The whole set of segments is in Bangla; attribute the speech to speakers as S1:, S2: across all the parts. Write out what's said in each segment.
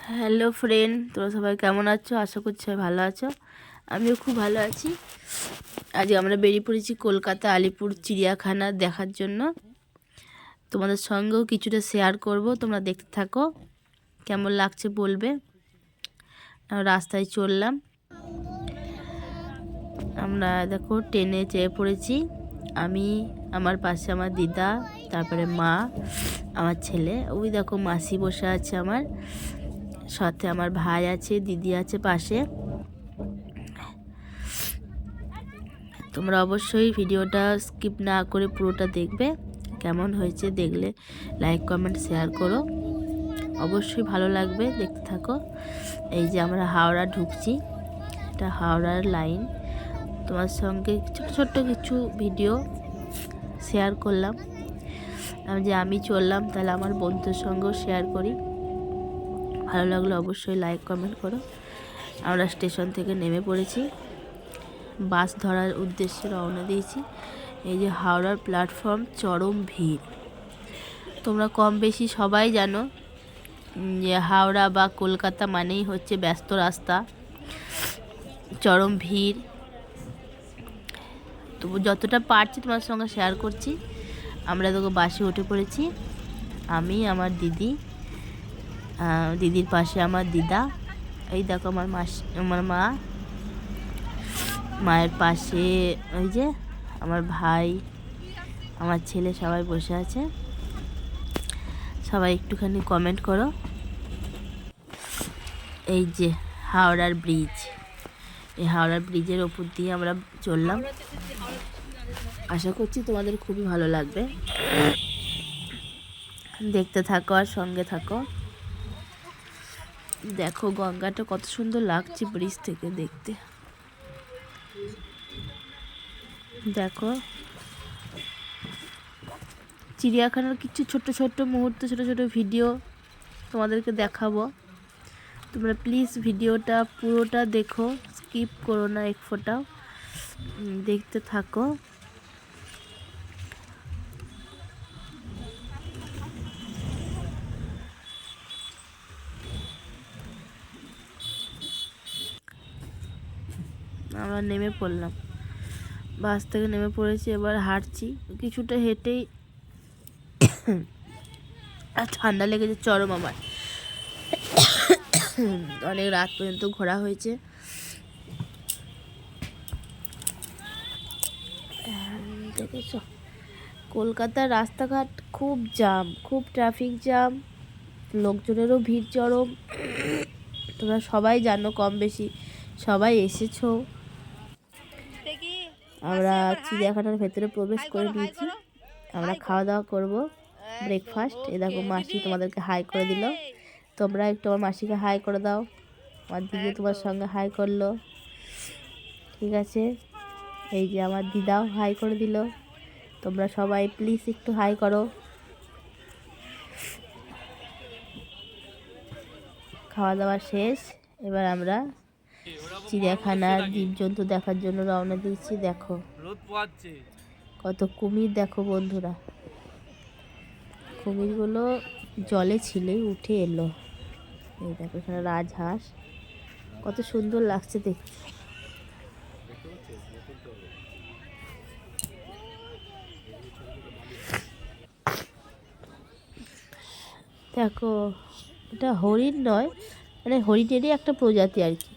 S1: হ্যালো ফ্রেন্ড, তোমরা সবাই কেমন আছো? আশা করছি সবাই ভালো আছো। আমিও খুব ভালো আছি। আজ আমরা বেরিয়ে পড়েছি কলকাতা আলিপুর চিড়িয়াখানা দেখার জন্য। তোমাদের সঙ্গেও কিছুটা শেয়ার করব, তোমরা দেখতে থাকো, কেমন লাগছে বলবে। রাস্তায় চললাম, আমরা দেখো ট্রেনে চেয়ে পড়েছি। আমি, আমার পাশে আমার দিদা, তারপরে মা, আমার ছেলে, ওই দেখো মাসি বসে আছে, আমার সাথে আমার ভাই আছে, দিদি আছে পাশে। তোমরা অবশ্যই ভিডিওটা স্কিপ না করে পুরোটা দেখবে। কেমন হয়েছে দেখলে লাইক কমেন্ট শেয়ার করো, অবশ্যই ভালো লাগবে, দেখতে থাকো। এই যে আমরা হাওড়া ঢুকছি, এটা হাওড়ার লাইন। তোমার সঙ্গে ছোট্ট ছোট্ট কিছু ভিডিও শেয়ার করলাম। আমি চললাম, তাহলে আমার বন্ধুদের সঙ্গেও শেয়ার করি। ভালো লাগলে অবশ্যই লাইক কমেন্ট করো। আমরা স্টেশন থেকে নেমে পড়েছি, বাস ধরার উদ্দেশ্যে রওনা দিয়েছি। এই যে হাওড়ার প্ল্যাটফর্ম, চরম ভিড়। তোমরা কম বেশি সবাই জানো যে হাওড়া বা কলকাতা মানেই হচ্ছে ব্যস্ত রাস্তা, চরম ভিড়। তো যতটা পারছি তোমার সঙ্গে শেয়ার করছি। আমরা দেখো বাসে উঠে পড়েছি, আমি, আমার দিদি, দিদির পাশে আমার দিদা, এই দেখো আমার আমার মা, মায়ের পাশে ওই যে আমার ভাই, আমার ছেলে, সবাই বসে আছে। সবাই একটুখানি কমেন্ট করো। এই যে হাওড়ার ব্রিজ, এই হাওড়ার ব্রিজের ওপর দিয়ে আমরা চললাম। আশা করছি তোমাদের খুবই ভালো লাগবে, দেখতে থাকো আর সঙ্গে থাকো। দেখো গঙ্গাটা কত সুন্দর লাগছে ব্রিজ থেকে দেখতে। দেখো চিড়িয়াখানার কিছু ছোট ছোট মুহূর্ত, ছোট ছোট ভিডিও তোমাদেরকে দেখাবো। তোমরা প্লিজ ভিডিওটা পুরোটা দেখো, স্কিপ করো না এক ফোঁটাও, দেখতে থাকো। আমরা নেমে পড়লাম, বাস থেকে নেমে পড়েছি, এবার হাঁটছি। কিছুটা হেঁটেই আর ঠান্ডা লেগেছে চরম আমার। অনেক রাত পর্যন্ত ঘোরা হয়েছে। দেখেছ কলকাতার রাস্তাঘাট খুব জ্যাম, খুব ট্রাফিক জ্যাম, লোকজনেরও ভিড় চরম। তোমরা সবাই জানো, কম বেশি সবাই এসেছো। আমরা চিড়িয়াখানার ভেতরে প্রবেশ করে নিয়েছি, আমরা খাওয়া দাওয়া করবো, ব্রেকফাস্ট। এ দেখো মাসি তোমাদেরকে হাই করে দিল, তোমরা একটু আমার মাসিকে হাই করে দাও। আমার দিদি তোমার সঙ্গে হাই করলো, ঠিক আছে। এই যে আমার দিদাও হাই করে দিল। তোমরা সবাই প্লিজ একটু হাই করো। খাওয়া দাওয়া শেষ, এবার আমরা চিড়িয়াখানার জীবজন্তু দেখার জন্য রওনা দিয়েছি। দেখো কত কুমির, দেখো বন্ধুরা, কুমিরগুলো জলে ছিলেই উঠে এলো। এই দেখো এখানে রাজহাঁস, কত সুন্দর লাগছে দেখতে। দেখো এটা হরিণ নয়, মানে হরিণেরই একটা প্রজাতি আর কি।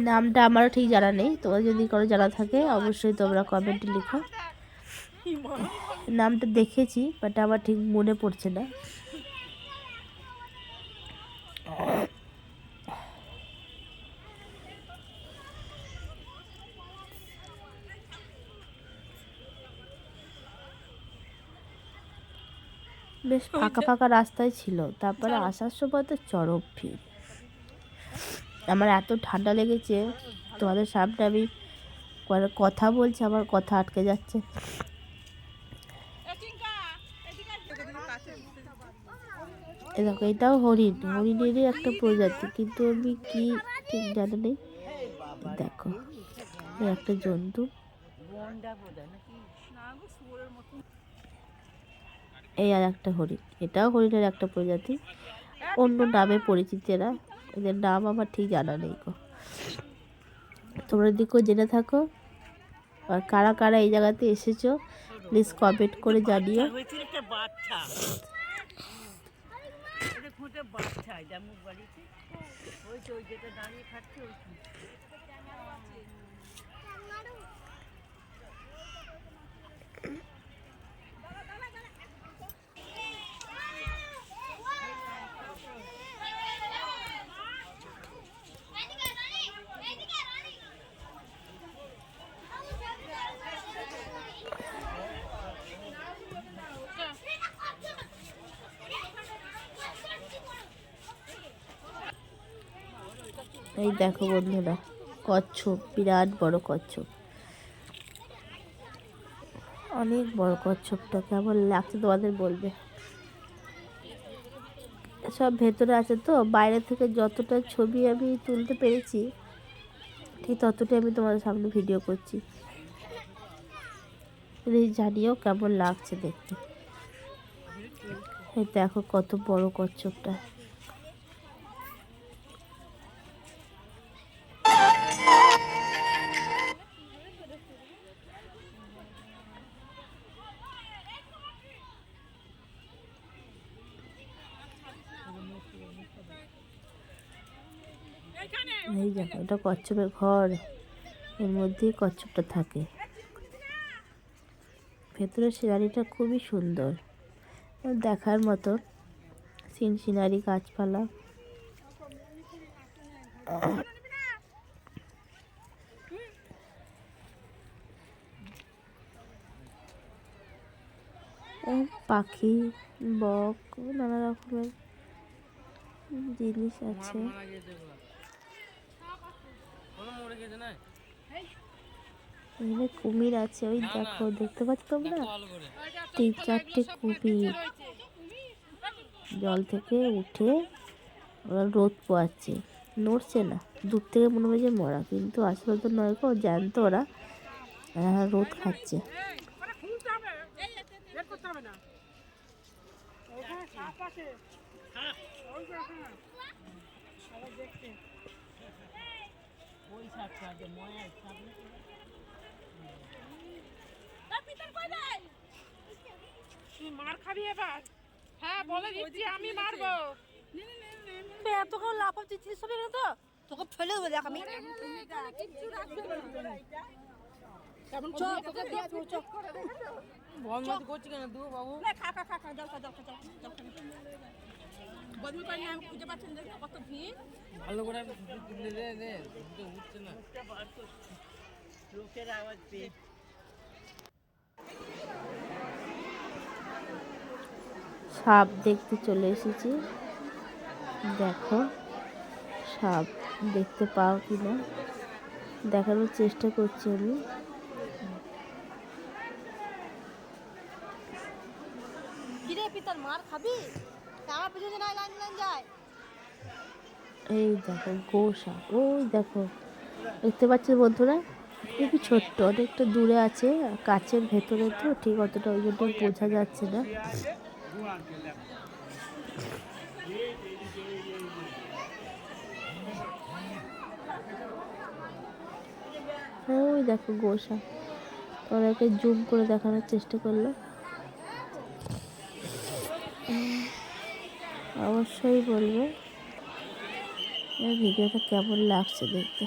S1: নামটা আমারও ঠিক জানা নেই, তোমার যদি কারো জানা থাকে অবশ্যই তোমরা কমেন্টে লিখো। নামটা দেখেছি বাট আমার ঠিক মনে পড়ছে না। বেশ ফাঁকা ফাঁকা রাস্তায় ছিল, তারপরে আসার সময় তো চরম ভিড়। আমার এত ঠান্ডা লেগেছে, তোমাদের সামনে আমি কথা বলছি, আমার কথা আটকে যাচ্ছে। দেখো এটাও হরিণ, হরিণেরই একটা প্রজাতি, কিন্তু আমি কি ঠিক জানা নেই। দেখো একটা জন্তু। এই আর একটা হরিণ, এটাও হরিণের একটা প্রজাতি, অন্য নামে পরিচিত এরা, এদের নাম আমার ঠিক জানা নেই গো। তোমরা দিকেও জেনে থাকো, আর কারা কারা এই জায়গাতে এসেছো প্লিজ কমেন্ট করে জানিও। এই দেখো বন্ধুরা, কচ্ছপ, বিরাট বড় কচ্ছপ, অনেক বড় কচ্ছপটা। কেমন লাগছে তোমাদের বলবে। সব ভেতরে আছে তো, বাইরে থেকে যতটা ছবি আমি তুলতে পেরেছি ঠিক ততটাই আমি তোমাদের সামনে ভিডিও করছি। প্লিজ জানিও কেমন লাগছে দেখতে। এই দেখো কত বড় কচ্ছপটা। এই দেখো, এটা কচ্ছপের ঘর, এর মধ্যেই কচ্ছপটা থাকে। ভেতরের সিনারিটা খুবই সুন্দর, দেখার মতো সিনারি, গাছপালা। পাখি, বক, নানা রকমের জিনিস আছে। এখানে কুমির আছে, ওই দেখো, দেখতে পাচ্ছ তোমরা 3-4টে কুমির জল থেকে উঠে ওরা রোদ পোয়াচ্ছে, নড়ছে না। দূর থেকে মনে হয় যে মরা, কিন্তু আসলে তো নয় গো, জ্যান্ত ওরা, রোদ খাচ্ছে।
S2: মার খাবি এবার? হ্যাঁ বলে দিচ্ছি, আমি মারবো। এতক্ষণ লাফ দিচ্ছিস সবই না তো, তোকে ফেলে দেবো। দেখ আমি করছি কেন দু বাবু, খা খা খা খা, জল খা, জল খা, জল খা। বদমি পানি আমি খুঁজে পাচ্ছি না, কত ভিড়। ভালো করে উঠছে না, লোকের আওয়াজ পেয়ে।
S1: সাপ দেখতে চলে এসেছি, দেখো সাপ দেখতে পাও কিনা দেখানোর চেষ্টা করছি আমি। এই দেখো গোসাপ, ওই দেখো, দেখতে পাচ্ছ বন্ধুরা, খুবই ছোট্ট, অনেকটা দূরে আছে, কাছের ভেতরে তো ঠিক অতটা ওই জন্য বোঝা যাচ্ছে না। ওই দেখো গোসাপ, ওদেরকে জুম করে দেখানোর চেষ্টা করলো। অবশ্যই বলবে এই ভিডিওটা কেমন লাগছে দেখতে।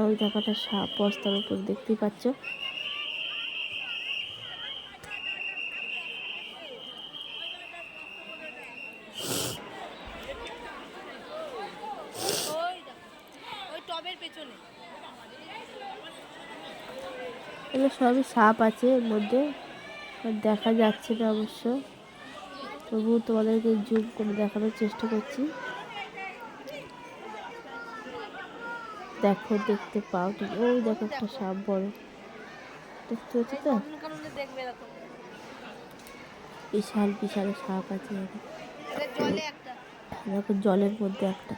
S1: ওই দেখাটা সাপ বস্তার উপর দেখতেই পাচ্ছ। এগুলো সবই সাপ আছে এর মধ্যে, দেখা যাচ্ছে না অবশ্য, তবুও তোমাদেরকে জুম করে দেখানোর চেষ্টা করছি। দেখো, দেখতে পাও ঠিক, ওই দেখো একটা সাপ বড়, দেখতে পাচ্ছ তো, বিশাল বিশাল সাপ আছে। দেখো জলের মধ্যে একটা।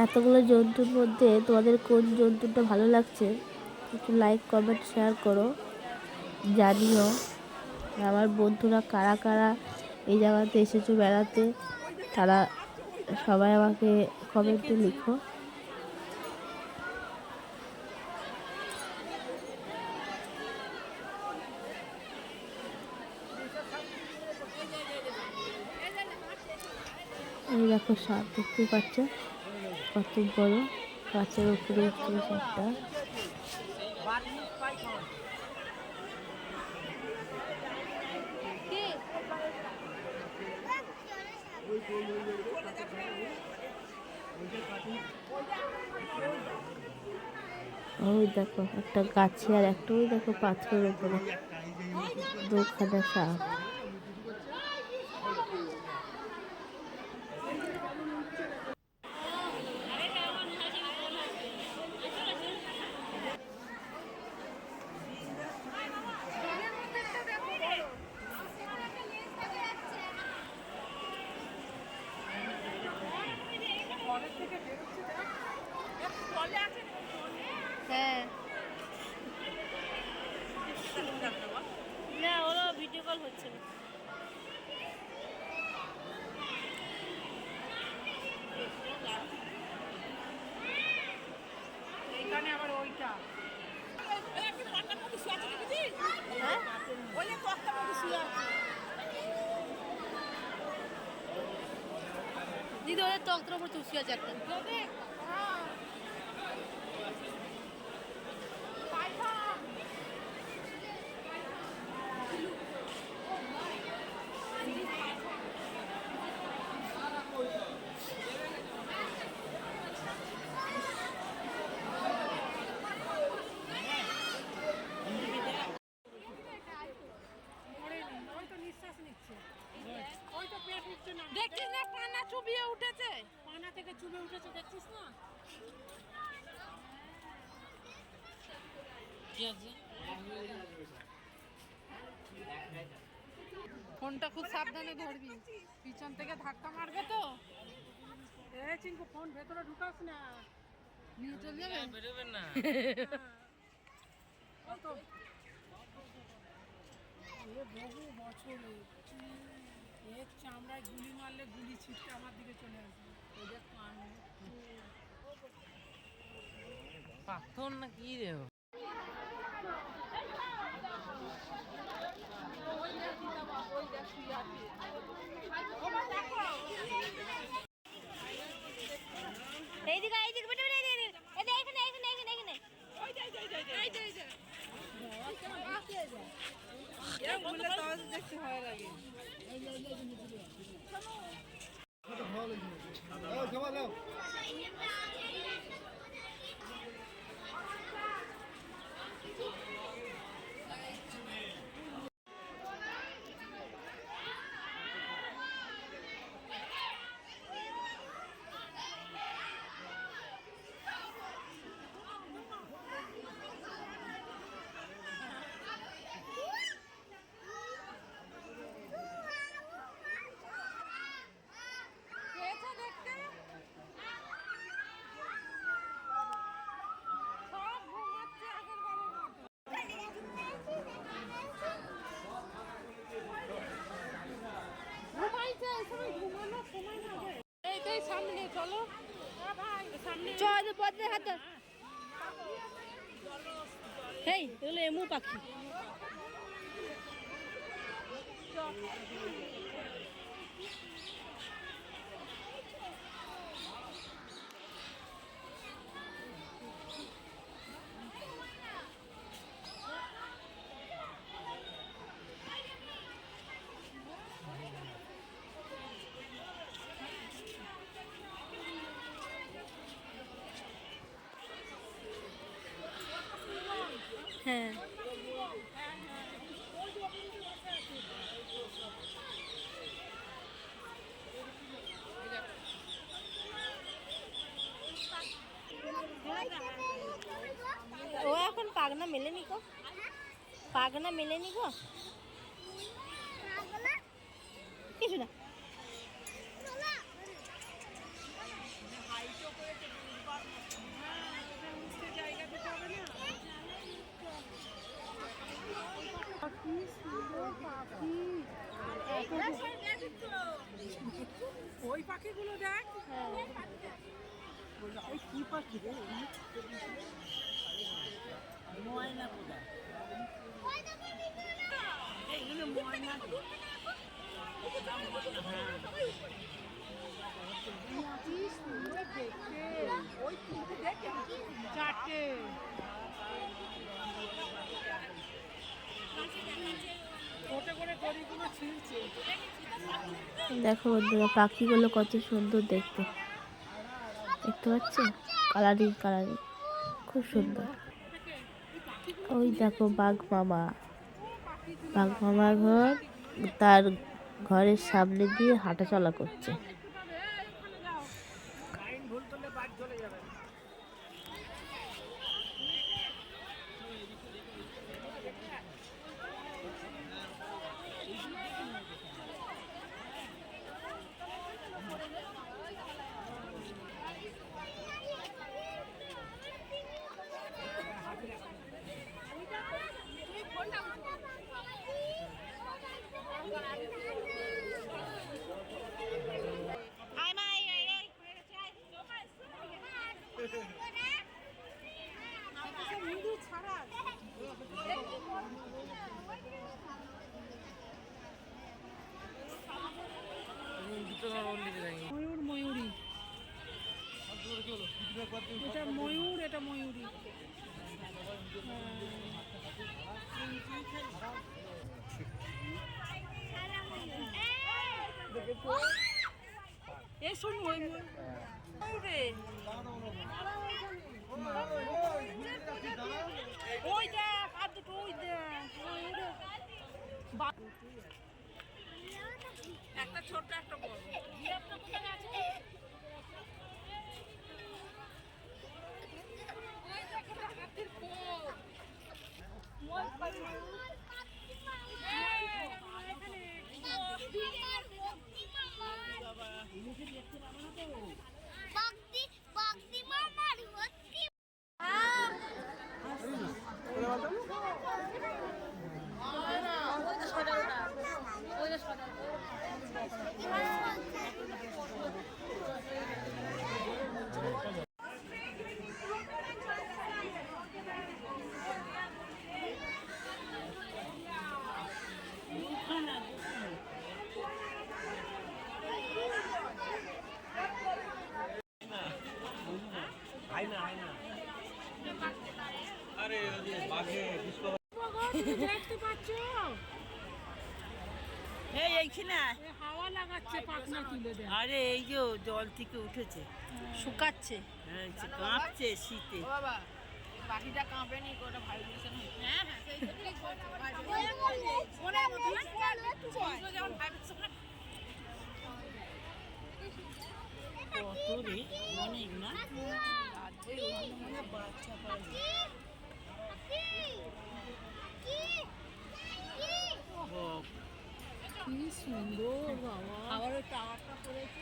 S1: এতগুলো জন্তুর মধ্যে তোমাদের কোন জন্তুটা ভালো লাগছে একটু লাইক কমেন্ট শেয়ার করো, জানিও। আমার বন্ধুরা কারা কারা এই জায়গাতে এসেছো বেড়াতে তারা সবাই আমাকে কমেন্টে লিখো। এই দেখো সাপ দেখতে পাচ্ছ কত বড়, গাছের উপরে উঠছে সাপটা। ওই দেখো একটা গাছে আর একটা ওই দেখো পাথরের উপরে দুখানা সাপ। হ্যাঁ না ওরা ভিডিও কল হচ্ছে না।
S2: এইখানে আবার ওইটা
S1: দিদি ওদের তক্তার উপর তুলসী আছে একটা।
S2: দেখছিস না পানা চুবিয়ে উঠেছে, পানা থেকে চুবিয়ে উঠেছে দেখছিস না। ফোনটা খুব সাবধানে ধরবি, পিছন থেকে ধাক্কা মারবে তো। চিঙ্কু ফোন ভেতরে ঢুকাস না, নিয়ে চলে যাবে বেরোবেন না। বহু বছর এর চামড়ায় গুলি মারলে গুলি ছিটকে আমার দিকে চলে আসবে। ওদের পাথর না কি রে
S1: এইদিকে এইদিকে বেটা বেটা এইদিকে এখানে এখানে এখানে এখানে ওই যাই যাই যাই যাই যাই যাই
S2: এরা বললে তাহলে দেখতে ভালো লাগে। সামনে চলো,
S1: চল পথে হাত হেই এগুলো এমু পাখি। হ্যাঁ ও এখন পাগনা মেলেনি গো, পাগনা মেলেনি গো, কিছু না।
S2: ওই পাখিগুলো দেখ। এই কি পাখি রে? ময়না কোথায়? এইগুলো ময়না। চারটে। ওটা করে গড়িগুলো ছিঁড়ছে।
S1: দেখো বন্ধুরা পাখিগুলো কত সুন্দর দেখতে, দেখতে পাচ্ছ? কালারিং কালারিং, খুব সুন্দর। ওই দেখো বাঘ মামা, বাঘ মামার ঘর, তার ঘরের সামনে দিয়ে হাঁটা চলা করছে।
S2: ময়ূর ময়ূরী, এটা ময়ূর, এটা ময়ূরী। এ শোনো ওই ময়ূরে, ওই দেখ আর দুটো, ওই দেখ একটা ছোট একটা বড়। জিরাফটা কোথায় আছে? ওই দেখো হাতির কোপ। দেখতে পাচ্ছ?
S3: এইখানে
S2: হাওয়া লাগাচ্ছে, পাখনা তুলে দেয়।
S3: আরে এই যে জল থেকে উঠেছে,
S2: শুকাচ্ছে।
S3: হ্যাঁ কাঁপছে শীতে।
S2: বাবা পাখিটা কাঁপে নি, ওটা ভাইব্রেশন হচ্ছে। হ্যাঁ হ্যাঁ সেই থেকেই যেমন ভাইব্রেশন
S3: কত রে, অনেক না? বাচ্চা পাখি
S2: কি সুন্দর বাবা। আবার ওই টাওয়ারটা করেছে।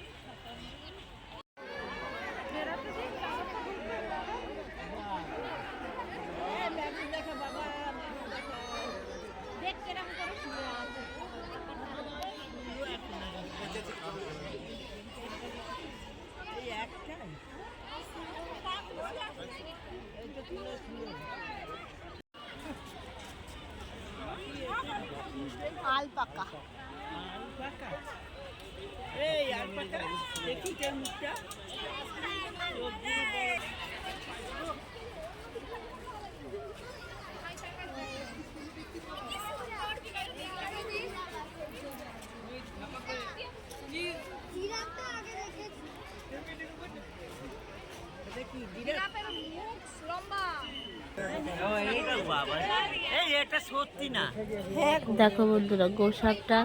S2: আলপাকা,
S3: এই আলপাকা দেখি তোর মুখটা। এটা সত্যি না।
S1: দেখো বন্ধুরা গোসাপটা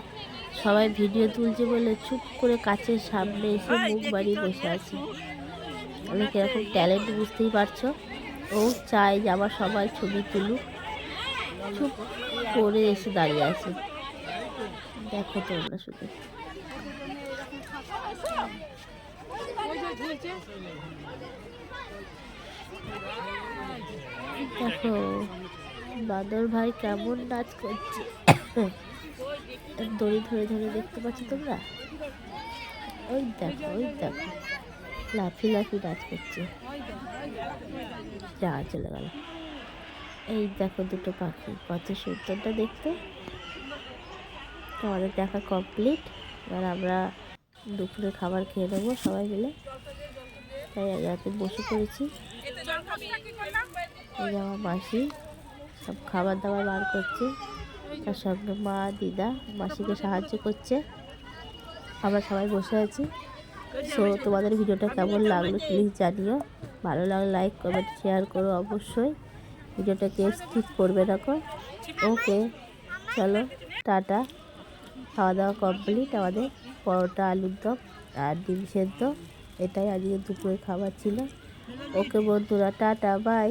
S1: সবাই ভিডিও তুলছে বলে চুপ করে কাচের সামনে এসে মুখ বাড়িয়ে বসে আছে। আমি কিরকম ট্যালেন্ট বুঝতেই পারছো। ও চায় যে আবার সবাই ছবি তুলুক, চুপ করে এসে দাঁড়িয়ে আছে। দেখো তোমরা শুধু দেখো বাদর ভাই কেমন নাচ করছে, দড়ি ধরে ধরে, দেখতে পাচ্ছ তোমরা? ওই দেখো লাফি নাচ করছে। যা চলে গেল। এই দেখো দুটো পাখি, কত সুন্দরটা দেখতে। আমাদের দেখা কমপ্লিট। এবার আমরা দুপুরে খাবার খেয়ে নেবো সবাই মিলে, তাই রাতে বসে পড়েছি। এই যে আমার মাসি সব খাবার দাবার বার করছে, তার সঙ্গে মা দিদা মাসিকে সাহায্য করছে। আমরা সবাই বসে আছি। সো তোমাদের ভিডিওটা কেমন লাগলো প্লিজ জানিও। ভালো লাগলে লাইক কমেন্ট শেয়ার করো অবশ্যই। ভিডিওটাকে স্কিপ করবে না। ওকে চলো টাটা। খাওয়া দাওয়া কমপ্লিট আমাদের। পরোটা, আলুর দম আর ডিম সেদ্ধ, এটাই আজকে দুপুরের খাবার ছিল। ওকে বন্ধুরা, টাটা বাই।